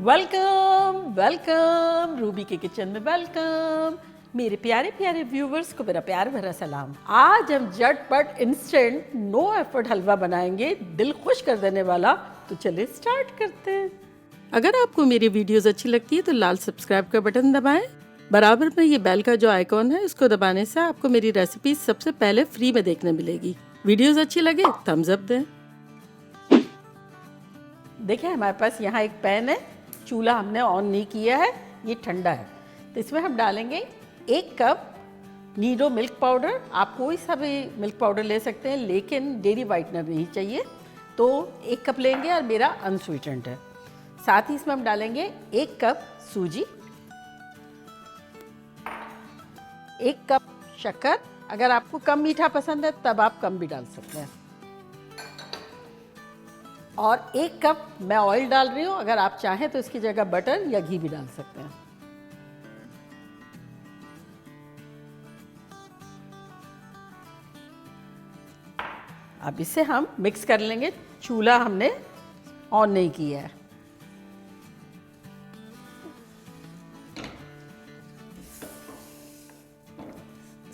Welcome welcome Ruby के kitchen में welcome. मेरे प्यारे प्यारे व्यूवर्स को मेरा प्यार भरा सलाम। आज हम झटपट इंस्टेंट नो एफर्ट हलवा बनाएंगे, दिल खुश कर देने वाला। तो चलिए स्टार्ट करते हैं। अगर आपको मेरी वीडियोस अच्छी लगती है तो लाल सब्सक्राइब का बटन दबाएं। बराबर में ये बेल का जो आइकॉन है उसको दबाने से आपको मेरी रेसिपी सबसे पहले फ्री में देखने मिलेगी। वीडियोस अच्छी लगे थम्स अप दें। देखिए हमारे पास यहाँ एक पैन है, चूल्हा हमने ऑन नहीं किया है, ये ठंडा है। तो इसमें हम डालेंगे 1 कप नीडो मिल्क पाउडर। आप कोई सा भी मिल्क पाउडर ले सकते हैं, लेकिन डेयरी वाइटनर नहीं चाहिए। तो 1 कप लेंगे और मेरा अनस्वीटेंड है। साथ ही इसमें हम डालेंगे 1 कप सूजी, 1 कप शक्कर। अगर आपको कम मीठा पसंद है तब आप कम भी डाल सकते हैं। और 1 कप मैं ऑयल डाल रही हूँ, अगर आप चाहें तो इसकी जगह बटर या घी भी डाल सकते हैं। अब इसे हम मिक्स कर लेंगे। चूल्हा हमने ऑन नहीं किया है।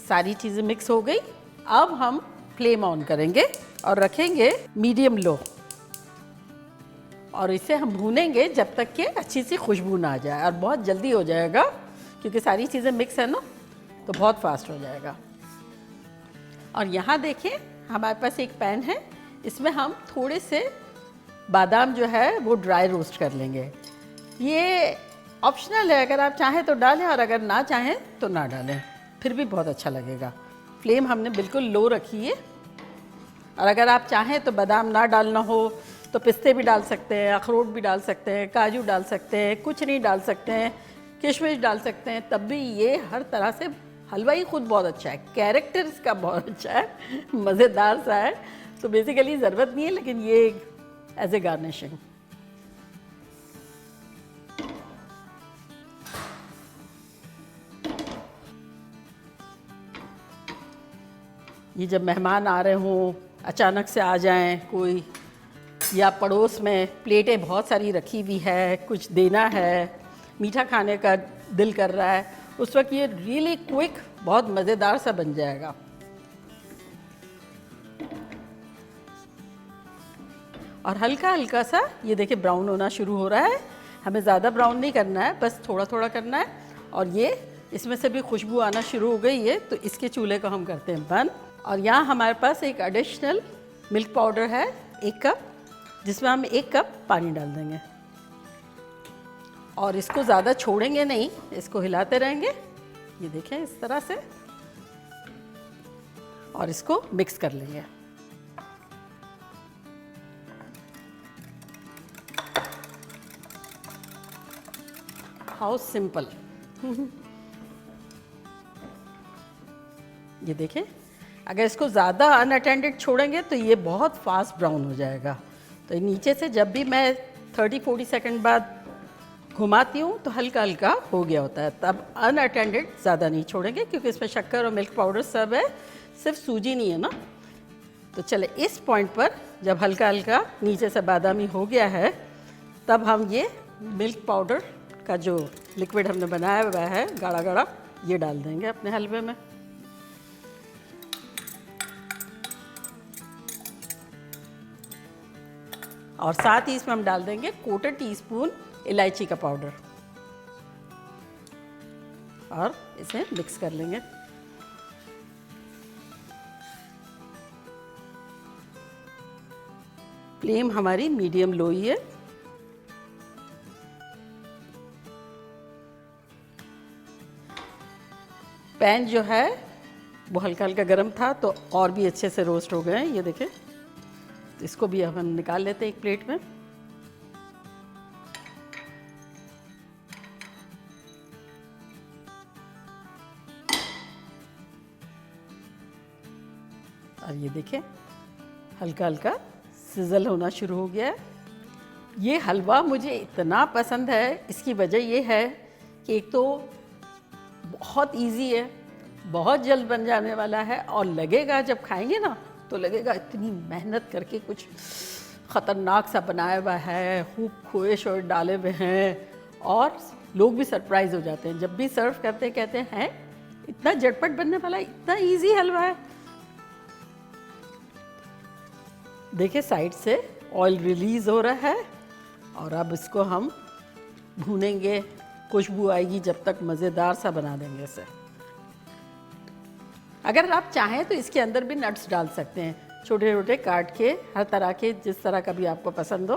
सारी चीज़ें मिक्स हो गई। अब हम फ्लेम ऑन करेंगे और रखेंगे मीडियम लो, और इसे हम भूनेंगे जब तक कि अच्छी सी खुशबू ना आ जाए। और बहुत जल्दी हो जाएगा क्योंकि सारी चीज़ें मिक्स है ना, तो बहुत फास्ट हो जाएगा। और यहाँ देखिए हमारे पास एक पैन है, इसमें हम थोड़े से बादाम जो है वो ड्राई रोस्ट कर लेंगे। ये ऑप्शनल है, अगर आप चाहें तो डालें और अगर ना चाहें तो ना डालें, फिर भी बहुत अच्छा लगेगा। फ्लेम हमने बिल्कुल लो रखी है। और अगर आप चाहें तो बादाम ना डालना हो तो पिस्ते भी डाल सकते हैं, अखरोट भी डाल सकते हैं, काजू डाल सकते हैं, कुछ नहीं डाल सकते हैं, किशमिश डाल सकते हैं, तब भी ये हर तरह से हलवा ही खुद बहुत अच्छा है। कैरेक्टर इसका बहुत अच्छा है, मज़ेदार सा है। तो बेसिकली ज़रूरत नहीं है, लेकिन ये एज ए गार्निशिंग। ये जब मेहमान आ रहे हों, अचानक से आ जाएं कोई, या पड़ोस में प्लेटें बहुत सारी रखी हुई है, कुछ देना है, मीठा खाने का दिल कर रहा है, उस वक्त ये रियली क्विक बहुत मज़ेदार सा बन जाएगा। और हल्का हल्का सा ये देखिए ब्राउन होना शुरू हो रहा है। हमें ज़्यादा ब्राउन नहीं करना है, बस थोड़ा थोड़ा करना है। और ये इसमें से भी खुशबू आना शुरू हो गई है, तो इसके चूल्हे को हम करते हैं बंद। और यहाँ हमारे पास एक एडिशनल मिल्क पाउडर है 1 कप, जिसमें हम 1 कप पानी डाल देंगे। और इसको ज़्यादा छोड़ेंगे नहीं, इसको हिलाते रहेंगे, ये देखें इस तरह से, और इसको मिक्स कर लेंगे। How simple. ये देखें, अगर इसको ज़्यादा अनअटेंडेड छोड़ेंगे तो ये बहुत फास्ट ब्राउन हो जाएगा। तो नीचे से जब भी मैं 30-40 सेकंड बाद घुमाती हूँ तो हल्का हल्का हो गया होता है। तब अनअटेंडेड ज़्यादा नहीं छोड़ेंगे, क्योंकि इसमें शक्कर और मिल्क पाउडर सब है, सिर्फ सूजी नहीं है ना। तो चले इस पॉइंट पर जब हल्का हल्का नीचे से बादामी हो गया है, तब हम ये मिल्क पाउडर का जो लिक्विड हमने बनाया हुआ है गाढ़ा गाढ़ा, ये डाल देंगे अपने हलवे में। और साथ ही इसमें हम डाल देंगे 1/4 टीस्पून इलायची का पाउडर, और इसे मिक्स कर लेंगे। फ्लेम हमारी मीडियम लो ही है। पैन जो है वो हल्का हल्का गर्म था, तो और भी अच्छे से रोस्ट हो गए हैं, ये देखें। इसको भी अब हम निकाल लेते हैं एक प्लेट में। और ये देखें हल्का हल्का सिजल होना शुरू हो गया है। ये हलवा मुझे इतना पसंद है, इसकी वजह ये है कि एक तो बहुत इजी है, बहुत जल्द बन जाने वाला है, और लगेगा जब खाएंगे ना तो लगेगा इतनी मेहनत करके कुछ ख़तरनाक सा बनाया हुआ है, खूब खोए शोए डाले हुए हैं, और लोग भी सरप्राइज हो जाते हैं जब भी सर्व करते हैं, कहते हैं इतना झटपट बनने वाला, इतना इजी हलवा है। देखिए साइड से ऑयल रिलीज हो रहा है और अब इसको हम भूनेंगे, खुशबू आएगी जब तक, मज़ेदार सा बना देंगे इसे। अगर आप चाहें तो इसके अंदर भी नट्स डाल सकते हैं, छोटे छोटे काट के, हर तरह के, जिस तरह का भी आपको पसंद हो।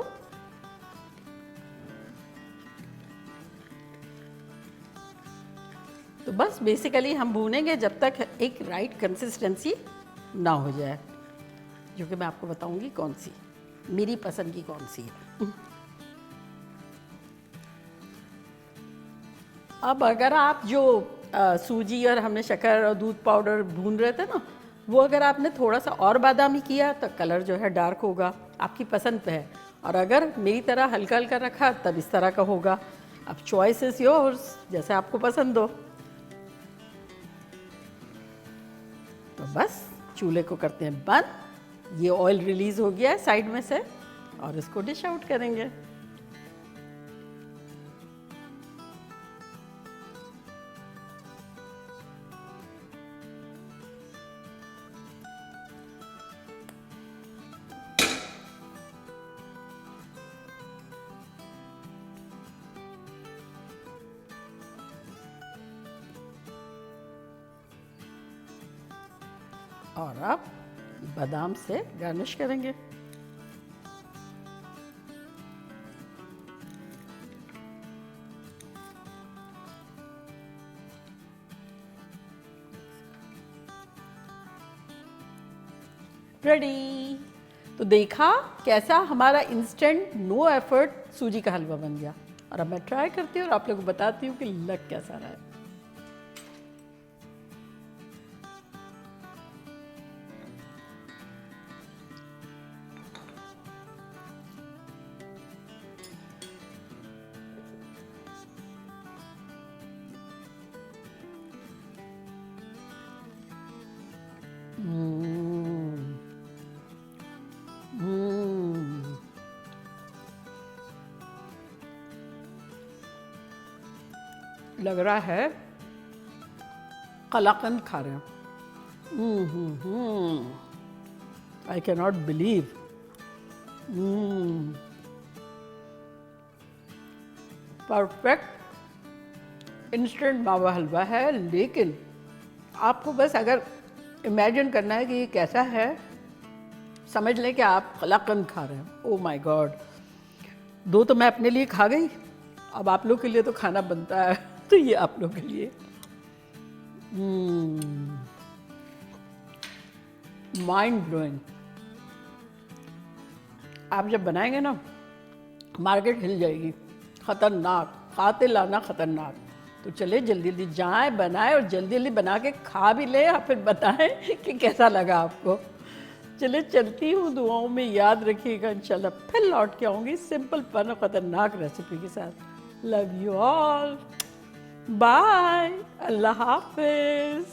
तो बस बेसिकली हम भूनेंगे जब तक एक राइट कंसिस्टेंसी ना हो जाए, जो कि मैं आपको बताऊंगी कौन सी, मेरी पसंद की कौन सी है। अब अगर आप जो सूजी और हमने शक्कर और दूध पाउडर भून रहे थे ना, वो अगर आपने थोड़ा सा और बादामी किया तो कलर जो है डार्क होगा, आपकी पसंद पे है। और अगर मेरी तरह हल्का हल्का रखा तब इस तरह का होगा। अब चॉइस इज योर्स, जैसे आपको पसंद हो। तो बस चूल्हे को करते हैं बंद। ये ऑयल रिलीज हो गया है साइड में से, और इसको डिश आउट करेंगे। और अब बादाम से गार्निश करेंगे। रेडी। तो देखा कैसा हमारा इंस्टेंट नो एफर्ट सूजी का हलवा बन गया। और अब मैं ट्राई करती हूँ और आप लोगों को बताती हूँ कि लग कैसा रहा है। लग रहा है कलाकंद खा रहे हैं। I can not believe. Perfect instant मावा हलवा है, लेकिन आपको बस अगर इमेजिन करना है कि ये कैसा है, समझ लें कि आप कलाकंद खा रहे हैं। Oh my God. 2 तो मैं अपने लिए खा गई, अब आप लोग के लिए तो खाना बनता है, तो ये आप लोग के लिए। Mind blowing. आप जब बनाएंगे ना, मार्केट हिल जाएगी। खतरनाक, खाते लाना खतरनाक। तो चले जल्दी जल्दी जाएं, बनाएं और जल्दी जल्दी बना के खा भी लें, और फिर बताएं कि कैसा लगा आपको। चले चलती हूँ, दुआओं में याद रखिएगा। इंशाल्लाह फिर लौट के आऊँगी सिंपल पर और खतरनाक रेसिपी के साथ। लव यू ऑल, बाय, अल्लाह हाफिज।